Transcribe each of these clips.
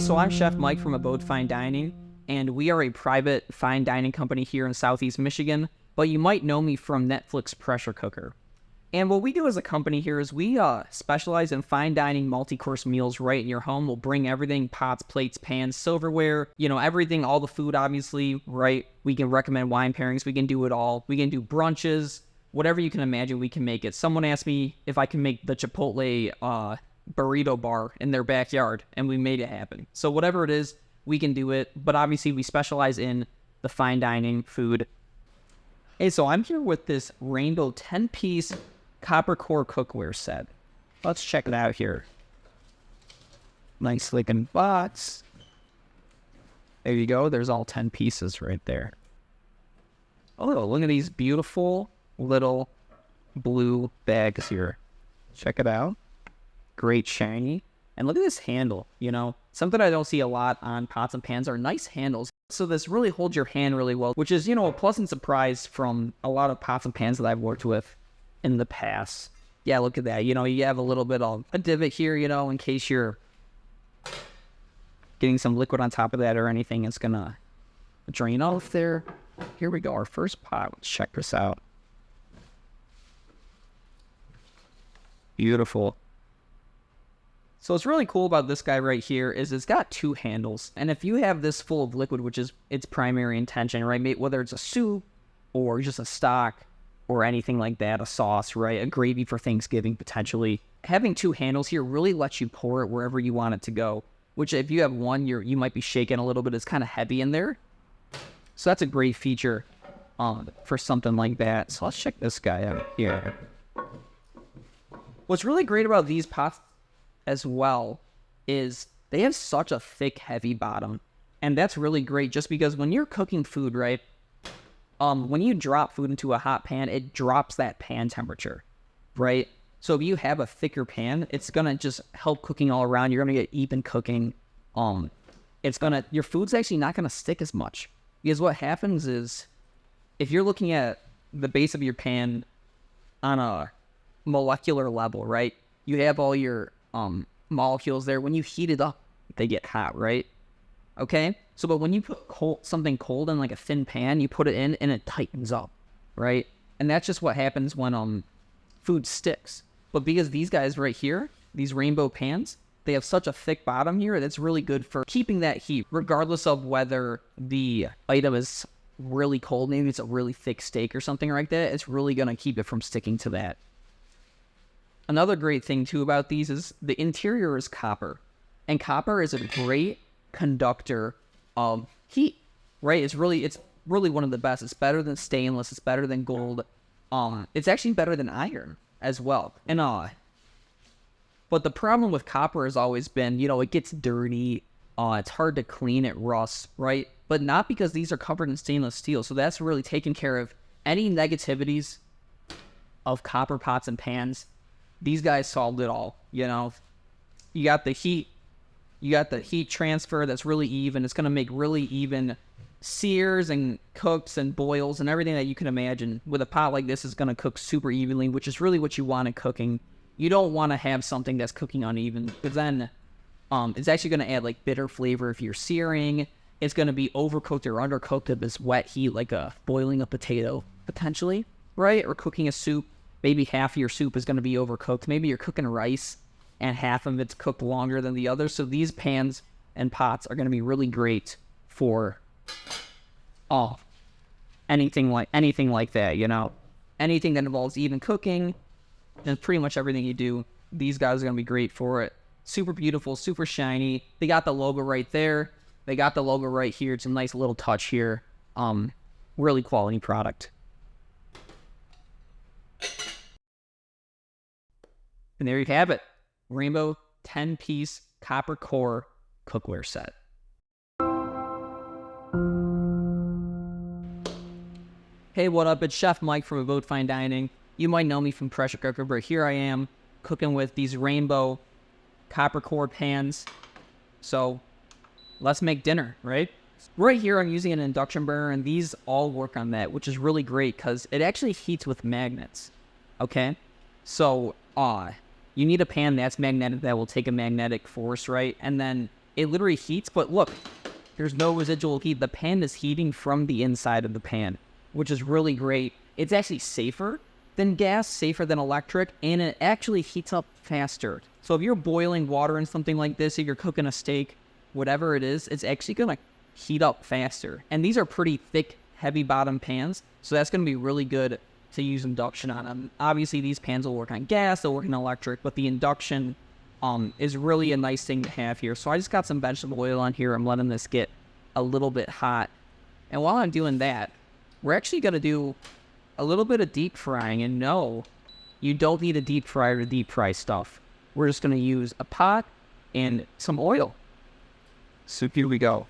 So I'm Chef Mike from Abode Fine Dining, and we are a private fine dining company here in Southeast Michigan, but you might know me from Netflix Pressure Cooker. And what we do as a company here is we specialize in fine dining multi-course meals right in your home. We'll bring everything, pots, plates, pans, silverware, everything, all the food, obviously, right? We can recommend wine pairings. We can do it all. We can do brunches, whatever you can imagine, we can make it. Someone asked me if I can make the Chipotle burrito bar in their backyard, and we made it happen. So whatever it is, we can do it. But obviously, we specialize in the fine dining food. Hey, so I'm here with this rainbow 10-piece copper core cookware set. Let's check it out here. Nice looking box. There you go. There's all 10 pieces right there. Oh, look at these beautiful little blue bags here. Check it out. Great shiny. And look at this handle, Something I don't see a lot on pots and pans are nice handles. So this really holds your hand really well, which is, a pleasant surprise from a lot of pots and pans that I've worked with in the past. Yeah, look at that. You have a little bit of a divot here, in case you're getting some liquid on top of that or anything. It's gonna drain off there. Here we go, our first pot. Let's check this out. Beautiful. So what's really cool about this guy right here is it's got two handles. And if you have this full of liquid, which is its primary intention, right? Whether it's a soup or just a stock, or anything like that, a sauce, right? A gravy for Thanksgiving, potentially. Having two handles here really lets you pour it wherever you want it to go, which if you have one, you might be shaking a little bit. It's kind of heavy in there. So that's a great feature for something like that. So let's check this guy out here. What's really great about these pots as well is they have such a thick, heavy bottom. And that's really great just because when you're cooking food, right? When you drop food into a hot pan, it drops that pan temperature, right? So if you have a thicker pan, it's gonna just help cooking all around. You're gonna get even cooking. Your food's actually not gonna stick as much because what happens is if you're looking at the base of your pan on a molecular level, right? You have all your molecules there. When you heat it up, they get hot, right? Okay, but when you put something cold in like a thin pan, you put it in and it tightens up, right? And that's just what happens when food sticks. But because these guys right here, these rainbow pans, they have such a thick bottom here that's really good for keeping that heat, regardless of whether the item is really cold. Maybe it's a really thick steak or something like that. It's really gonna keep it from sticking to that. Another great thing too about these is the interior is copper, and copper is a great conductor of heat, right? It's really one of the best. It's better than stainless. It's better than gold. It's actually better than iron as well. And but the problem with copper has always been, it gets dirty. It's hard to clean. It rusts, right? But not because these are covered in stainless steel. So that's really taken care of any negativities of copper pots and pans. These guys solved it all. You got the heat. You got the heat transfer that's really even. It's going to make really even sears and cooks and boils and everything that you can imagine. With a pot like this, is going to cook super evenly, which is really what you want in cooking. You don't want to have something that's cooking uneven because then it's actually going to add like bitter flavor if you're searing. It's going to be overcooked or undercooked at this wet heat, like boiling a potato potentially, right? Or cooking a soup. Maybe half of your soup is going to be overcooked. Maybe you're cooking rice and half of it's cooked longer than the other. So these pans and pots are going to be really great for anything like that, anything that involves even cooking and pretty much everything you do. These guys are going to be great for it. Super beautiful, super shiny. They got the logo right there. They got the logo right here. It's a nice little touch here. Really quality product. And there you have it. Rainbow 10-piece copper core cookware set. Hey, what up? It's Chef Mike from Abode Fine Dining. You might know me from Pressure Cooker, but here I am cooking with these rainbow copper core pans. So let's make dinner, right? Right here, I'm using an induction burner, and these all work on that, which is really great because it actually heats with magnets, okay? So, you need a pan that's magnetic that will take a magnetic force, right? And then it literally heats, but look, there's no residual heat. The pan is heating from the inside of the pan, which is really great. It's actually safer than gas, safer than electric, and it actually heats up faster. So if you're boiling water in something like this, if you're cooking a steak, whatever it is, it's actually going to heat up faster. And these are pretty thick, heavy bottom pans, so that's going to be really good to use induction on them. Obviously, these pans will work on gas, they'll work on electric, but the induction is really a nice thing to have here. So I just got some vegetable oil on here. I'm letting this get a little bit hot. And while I'm doing that, we're actually going to do a little bit of deep frying. And no, you don't need a deep fryer to deep fry stuff. We're just going to use a pot and some oil. So here we go.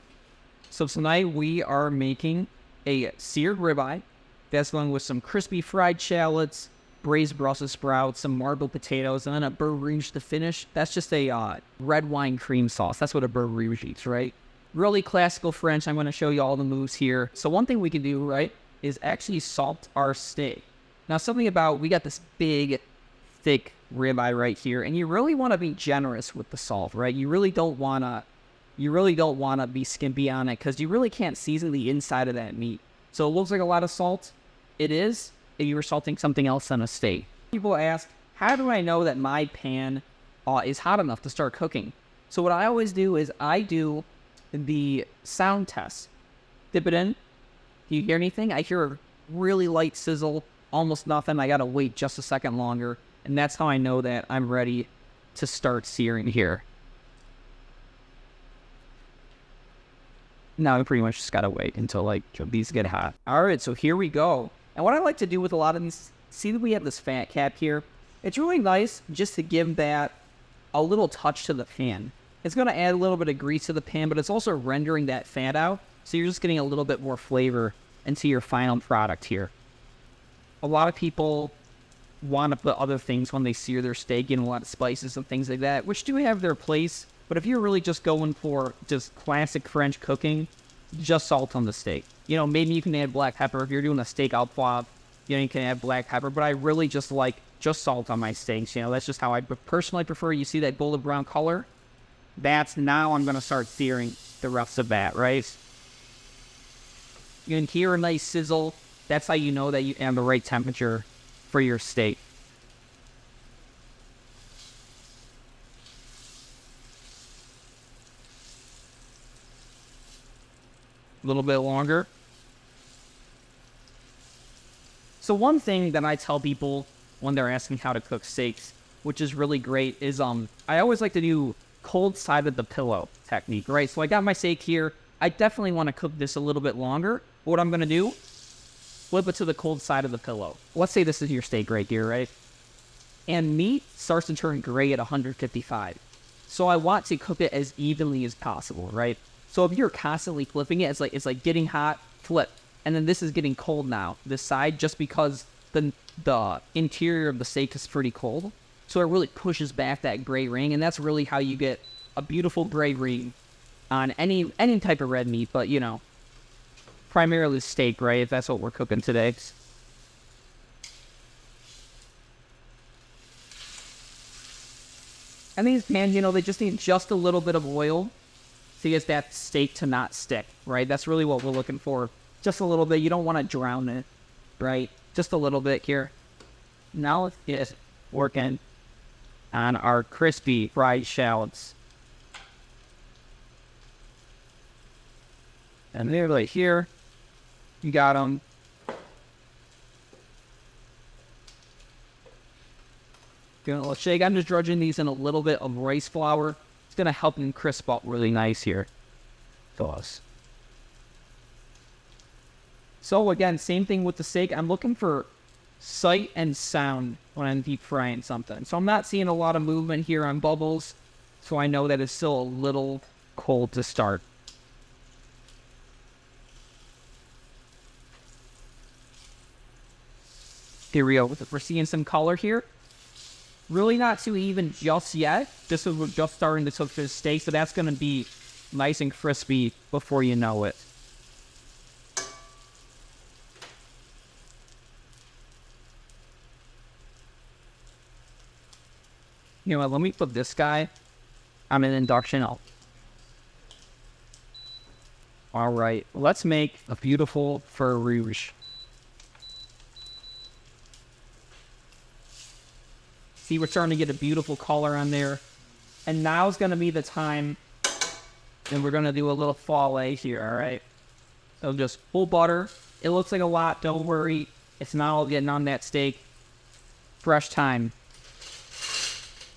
So tonight we are making a seared ribeye. That's going with some crispy fried shallots, braised Brussels sprouts, some marbled potatoes, and then a beurre rouge to finish. That's just a red wine cream sauce. That's what a beurre rouge is, right? Really classical French. I'm going to show you all the moves here. So one thing we can do, right, is actually salt our steak. Now, something about, we got this big, thick ribeye right here, and you really want to be generous with the salt, right? You really don't want to be skimpy on it, because you really can't season the inside of that meat. So it looks like a lot of salt. It is, if you were salting something else on a steak. People ask, how do I know that my pan is hot enough to start cooking? So what I always do is I do the sound test. Dip it in. Do you hear anything? I hear a really light sizzle, almost nothing. I gotta wait just a second longer, and that's how I know that I'm ready to start searing here. Now I pretty much just gotta wait until like these get hot. All right, so here we go. And what I like to do with a lot of these, see that we have this fat cap here. It's really nice just to give that a little touch to the pan. It's going to add a little bit of grease to the pan, but it's also rendering that fat out. So you're just getting a little bit more flavor into your final product here. A lot of people want to put other things when they sear their steak, and a lot of spices and things like that, which do have their place. But if you're really just going for just classic French cooking, just salt on the steak. You know, maybe you can add black pepper. If you're doing a steak au poivre, you know, you can add black pepper. But I really just like just salt on my steaks. You know, that's just how I personally prefer. You see that golden brown color? That's now I'm going to start searing the rest of that, right? You can hear a nice sizzle. That's how you know that you have the right temperature for your steak. A little bit longer. So one thing that I tell people when they're asking how to cook steaks, which is really great, is I always like to do cold side of the pillow technique, right? So I got my steak here. I definitely want to cook this a little bit longer. What I'm going to do, flip it to the cold side of the pillow. Let's say this is your steak right here, right? And meat starts to turn gray at 155. So I want to cook it as evenly as possible, right? So if you're constantly flipping it, it's like getting hot, flip. And then this is getting cold now, this side, just because the interior of the steak is pretty cold. So it really pushes back that gray ring, and that's really how you get a beautiful gray ring on any type of red meat, but you know, primarily steak, right? If that's what we're cooking today. And these pans, you know, they just need just a little bit of oil to get that steak to not stick, right? That's really what we're looking for. Just a little bit. You don't want to drown it, right? Just a little bit here. Now let's get working on our crispy fried shallots. And they're right here. You got them. Give it a little shake. I'm just drudging these in a little bit of rice flour. It's going to help them crisp up really nice here. So again, same thing with the steak. I'm looking for sight and sound when I'm deep frying something. So I'm not seeing a lot of movement here on bubbles. So I know that it's still a little cold to start. Here we go. We're seeing some color here. Really not too even just yet. This is just starting to cook this steak, so that's going to be nice and crispy before you know it. You know what, let me put this guy on an induction. I'll All right, let's make a beautiful fur rouge. See, we're starting to get a beautiful color on there. And now's going to be the time, and we're going to do a little fillet here, all right? So just full butter. It looks like a lot, don't worry. It's not all getting on that steak. Fresh thyme,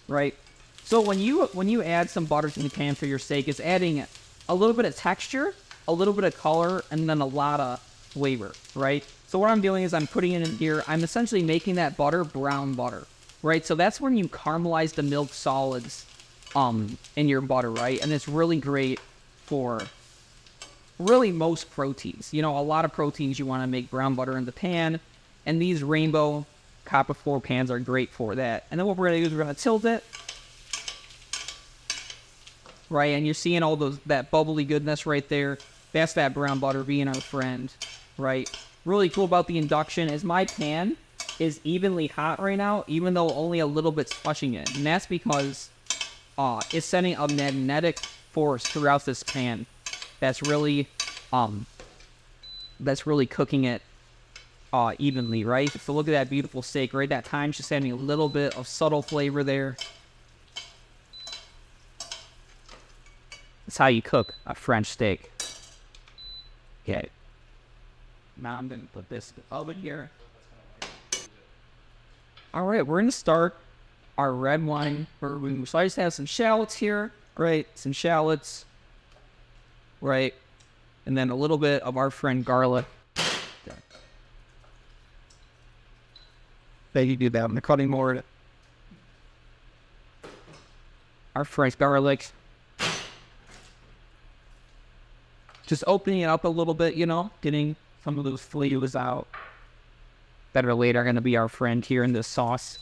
right? So when you add some butter to the pan for your steak, it's adding a little bit of texture, a little bit of color, and then a lot of flavor, right? So what I'm doing is I'm putting it in here. I'm essentially making that butter brown butter, right? So that's when you caramelize the milk solids in your butter, right? And it's really great for really most proteins. You know, a lot of proteins you want to make brown butter in the pan, and these rainbow copper floor pans are great for that. And then what we're going to do is we're going to tilt it, right? And you're seeing all that bubbly goodness right there. That's that brown butter being our friend, right? Really cool about the induction is my pan is evenly hot right now, even though only a little bit's flushing it. And that's because it's sending a magnetic force throughout this pan that's really cooking it evenly, right? So look at that beautiful steak, right? That thyme's just adding a little bit of subtle flavor there. That's how you cook a French steak. Okay. Now I'm going to put this in the oven here. All right, we're going to start our red wine rouge. So I just have some shallots here, right? Some shallots, right? And then a little bit of our friend garlic. Okay. Then you do that on the cutting board. Our fresh garlic. Just opening it up a little bit, you know, getting some of those flavors out. Better or later are going to be our friend here in this sauce.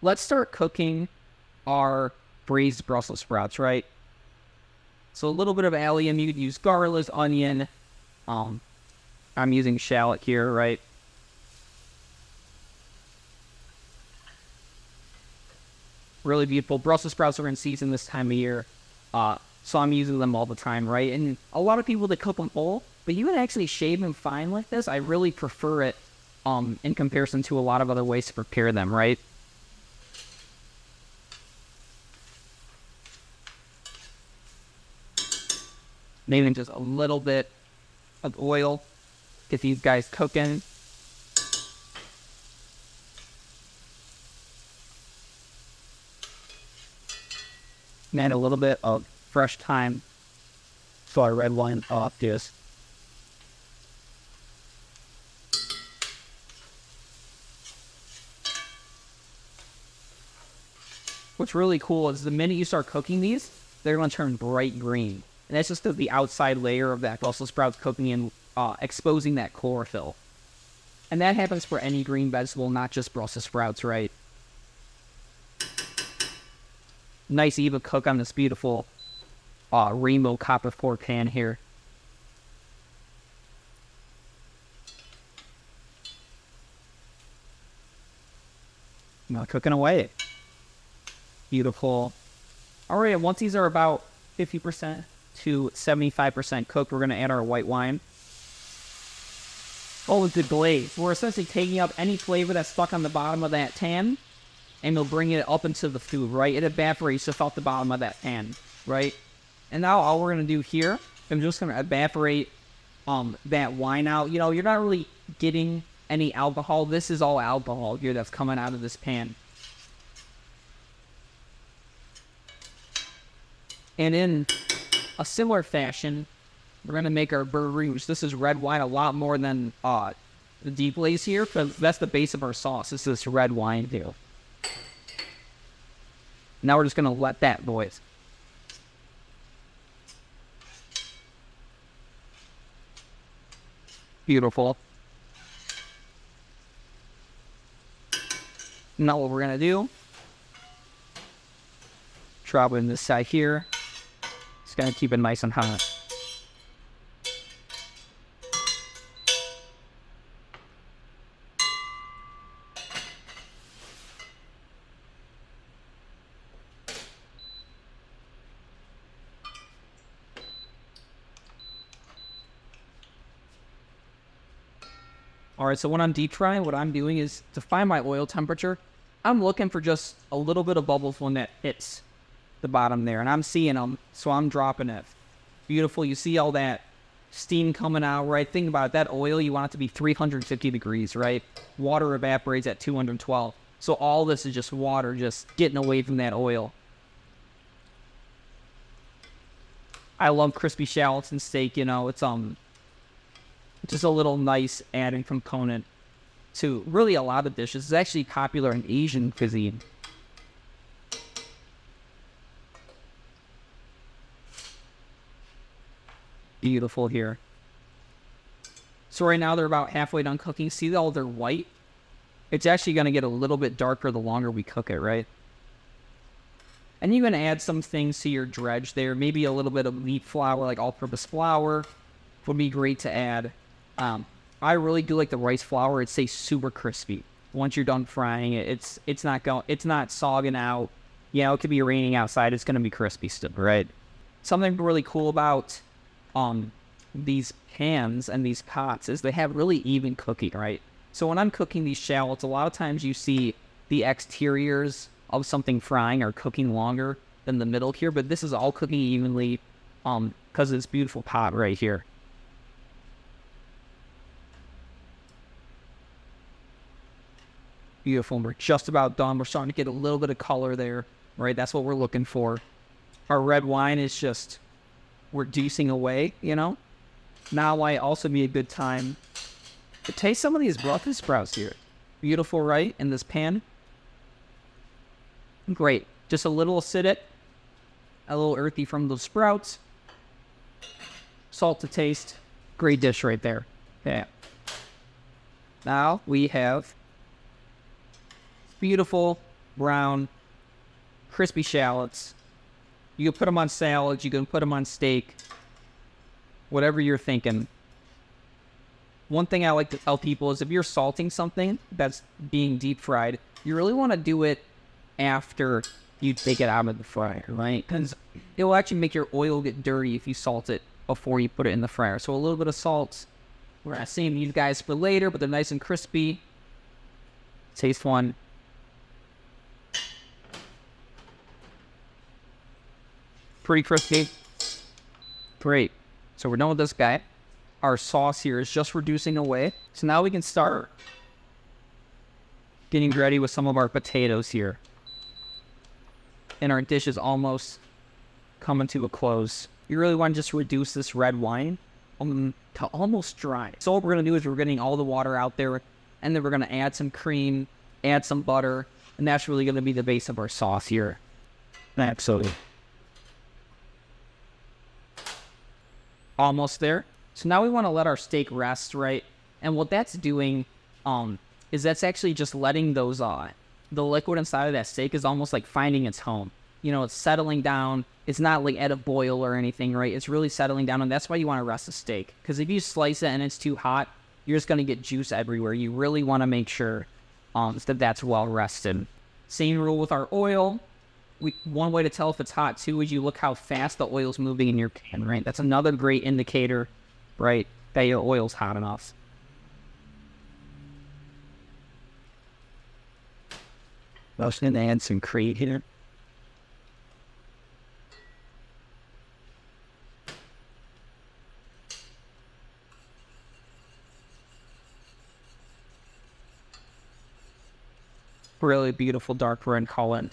Let's start cooking our braised Brussels sprouts, right? So a little bit of allium. You could use garlic, onion. I'm using shallot here, right? Really beautiful. Brussels sprouts are in season this time of year. So I'm using them all the time, right? And a lot of people that cook them whole, but you can actually shave them fine like this. I really prefer it in comparison to a lot of other ways to prepare them, right? Maybe just a little bit of oil. Get these guys cooking. And add a little bit of fresh thyme. So our red wine off this. What's really cool is the minute you start cooking these, they're going to turn bright green. And that's just the outside layer of that Brussels sprouts cooking and exposing that chlorophyll. And that happens for any green vegetable, not just Brussels sprouts, right? Nice even cook on this beautiful rainbow copper floor pan here. Now cooking away. Beautiful. All right, once these are about 50% to 75% cooked, we're going to add our white wine. Oh, with the glaze. We're essentially taking up any flavor that's stuck on the bottom of that pan, and we'll bring it up into the food, right? It evaporates just off the bottom of that pan, right? And now all we're going to do here, I'm just going to evaporate that wine out. You know, you're not really getting any alcohol. This is all alcohol here that's coming out of this pan. And in a similar fashion, we're going to make our beurre rouge. This is red wine a lot more than the deep glaze here, because that's the base of our sauce. This is red wine here. Now we're just going to let that boil. Beautiful. Now what we're going to do, drop it in this side here. Just going to keep it nice and hot. All right, so when I'm deep frying, what I'm doing is to find my oil temperature, I'm looking for just a little bit of bubbles when that hits the bottom there, and I'm seeing them, so I'm dropping it. Beautiful. You see all that steam coming out, right? Think about it. That oil, you want it to be 350 degrees, right? Water evaporates at 212. So all this is just water just getting away from that oil. I love crispy shallots and steak, you know. It's just a little nice adding component to really a lot of dishes. It's actually popular in Asian cuisine. Beautiful here. So right now they're about halfway done cooking. See all they're white? It's actually going to get a little bit darker the longer we cook it, right? And you're going to add some things to your dredge there. Maybe a little bit of wheat flour, like all-purpose flour, would be great to add. I really do like the rice flour. It stays super crispy. Once you're done frying it, it's not sogging out. You know, it could be raining outside. It's going to be crispy still, right? Something really cool about these pans and these pots is they have really even cooking, right? So when I'm cooking these shallots, a lot of times you see the exteriors of something frying are cooking longer than the middle here, but this is all cooking evenly because of this beautiful pot right here. Beautiful. We're just about done. We're starting to get a little bit of color there, right? That's what we're looking for. Our red wine is just reducing away, you know? Now might also be a good time to taste some of these Brussels sprouts here. Beautiful, right? In this pan. Great. Just a little acidic, a little earthy from those sprouts. Salt to taste. Great dish right there. Okay. Now we have beautiful brown crispy shallots. You can put them on salads. You can put them on steak. Whatever you're thinking. One thing I like to tell people is if you're salting something that's being deep fried, you really want to do it after you take it out of the fryer, right? Because it will actually make your oil get dirty if you salt it before you put it in the fryer. So a little bit of salt. We're not saving these guys for later, but they're nice and crispy. Taste one. Pretty crispy. Great. So we're done with this guy. Our sauce here is just reducing away. So now we can start getting ready with some of our potatoes here. And our dish is almost coming to a close. You really want to just reduce this red wine to almost dry. So what we're going to do is we're getting all the water out there, and then we're going to add some cream, add some butter, and that's really going to be the base of our sauce here. Absolutely. Almost there. So now we want to let our steak rest, right? And what that's doing is that's actually just letting those the liquid inside of that steak is almost like finding its home. You know, it's settling down. It's not like at a boil or anything, right? It's really settling down, and that's why you want to rest the steak. Because if you slice it and it's too hot, you're just going to get juice everywhere. You really want to make sure that that's well rested. Same rule with our oil. One way to tell if it's hot too is you look how fast the oil's moving in your pan, right? That's another great indicator, right, that your oil's hot enough. I was going to add some cream here. Really beautiful dark red color.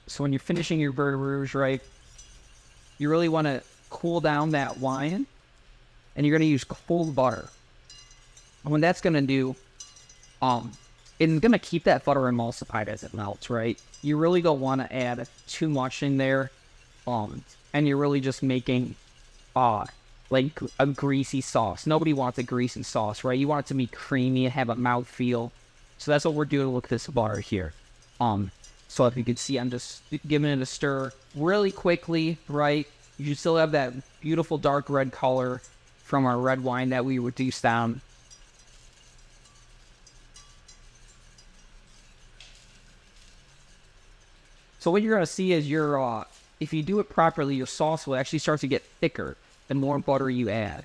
So when you're finishing your beurre rouge, right, you really want to cool down that wine, and you're going to use cold butter. And what that's going to do, it's going to keep that butter emulsified as it melts, right? You really don't want to add too much in there, and you're really just making, like a greasy sauce. Nobody wants a greasy sauce, right? You want it to be creamy and have a mouthfeel. So that's what we're doing with this butter here. So if you can see, I'm just giving it a stir really quickly, right? You should still have that beautiful dark red color from our red wine that we reduced down. So what you're going to see is if you do it properly, your sauce will actually start to get thicker the more butter you add.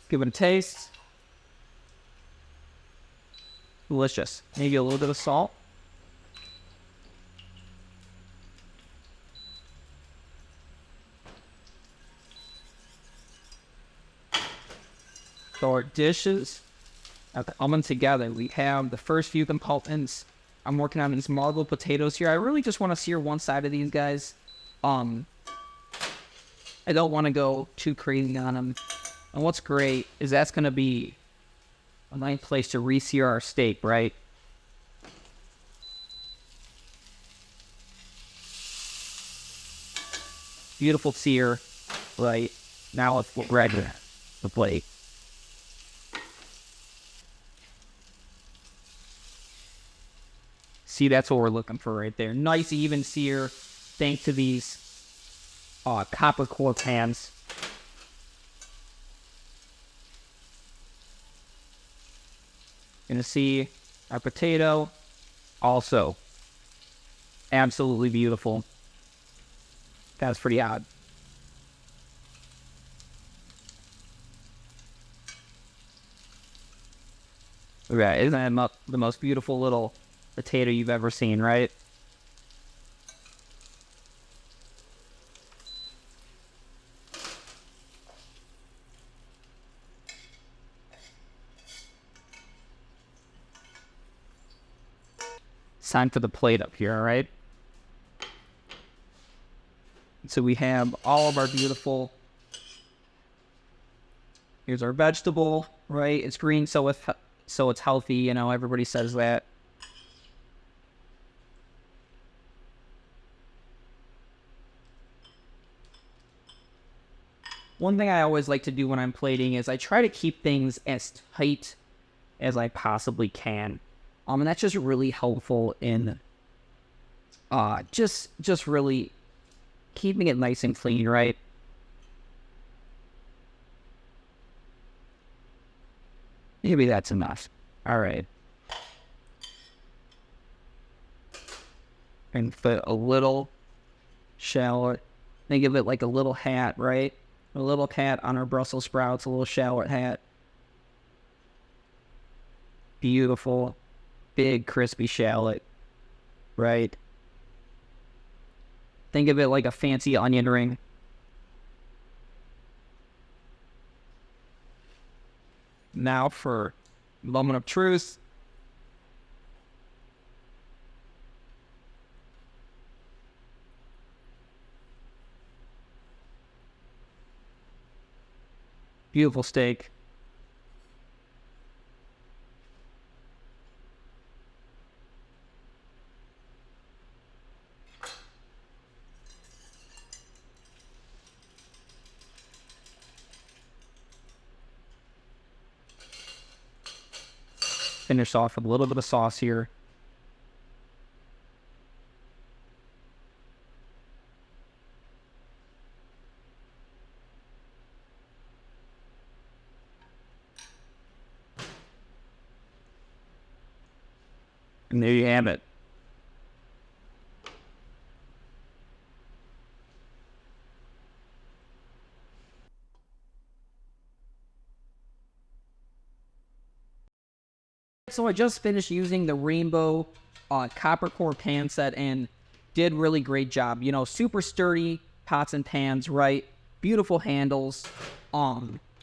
Give it a taste. Delicious. Maybe a little bit of salt. So our dishes at the oven together. We have the first few components. I'm working on these marbled potatoes here. I really just want to sear one side of these guys. I don't want to go too crazy on them. And what's great is that's going to be a nice place to re-sear our steak, right? Beautiful sear, right? Now let's grab the plate. See, that's what we're looking for right there. Nice even sear, thanks to these copper core pans. Gonna see our potato, also absolutely beautiful. That's pretty odd. Right, isn't that the most beautiful little potato you've ever seen, right? It's time for the plate up here, all right? So we have all of our beautiful, here's our vegetable, right? It's green, so it's healthy, you know, everybody says that. One thing I always like to do when I'm plating is I try to keep things as tight as I possibly can. And that's just really helpful in just really keeping it nice and clean, right? Maybe that's enough. All right. And put a little shallot. Think of it like a little hat, right? A little hat on our Brussels sprouts, a little shallot hat. Beautiful, big, crispy shallot, right? Think of it like a fancy onion ring. Now for moment of truth. Beautiful steak. Finish off with a little bit of sauce here. And there you have it. So I just finished using the rainbow copper core pan set and did really great job. You know, super sturdy pots and pans, right? Beautiful handles.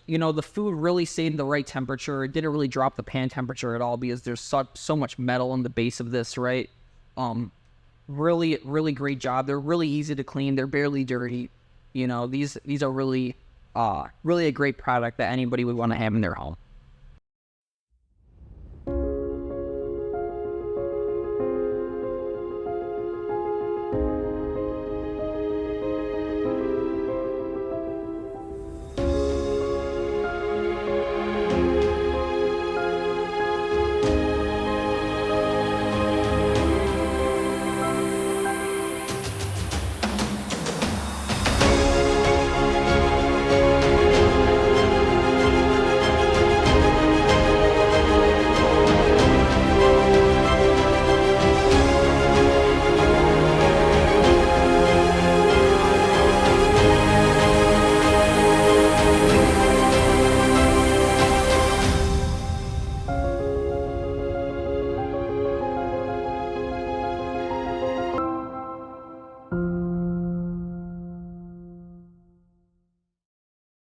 you know, the food really stayed in the right temperature. It didn't really drop the pan temperature at all because there's so much metal in the base of this, right? Really, really great job. They're really easy to clean. They're barely dirty. You know, these are really a great product that anybody would want to have in their home.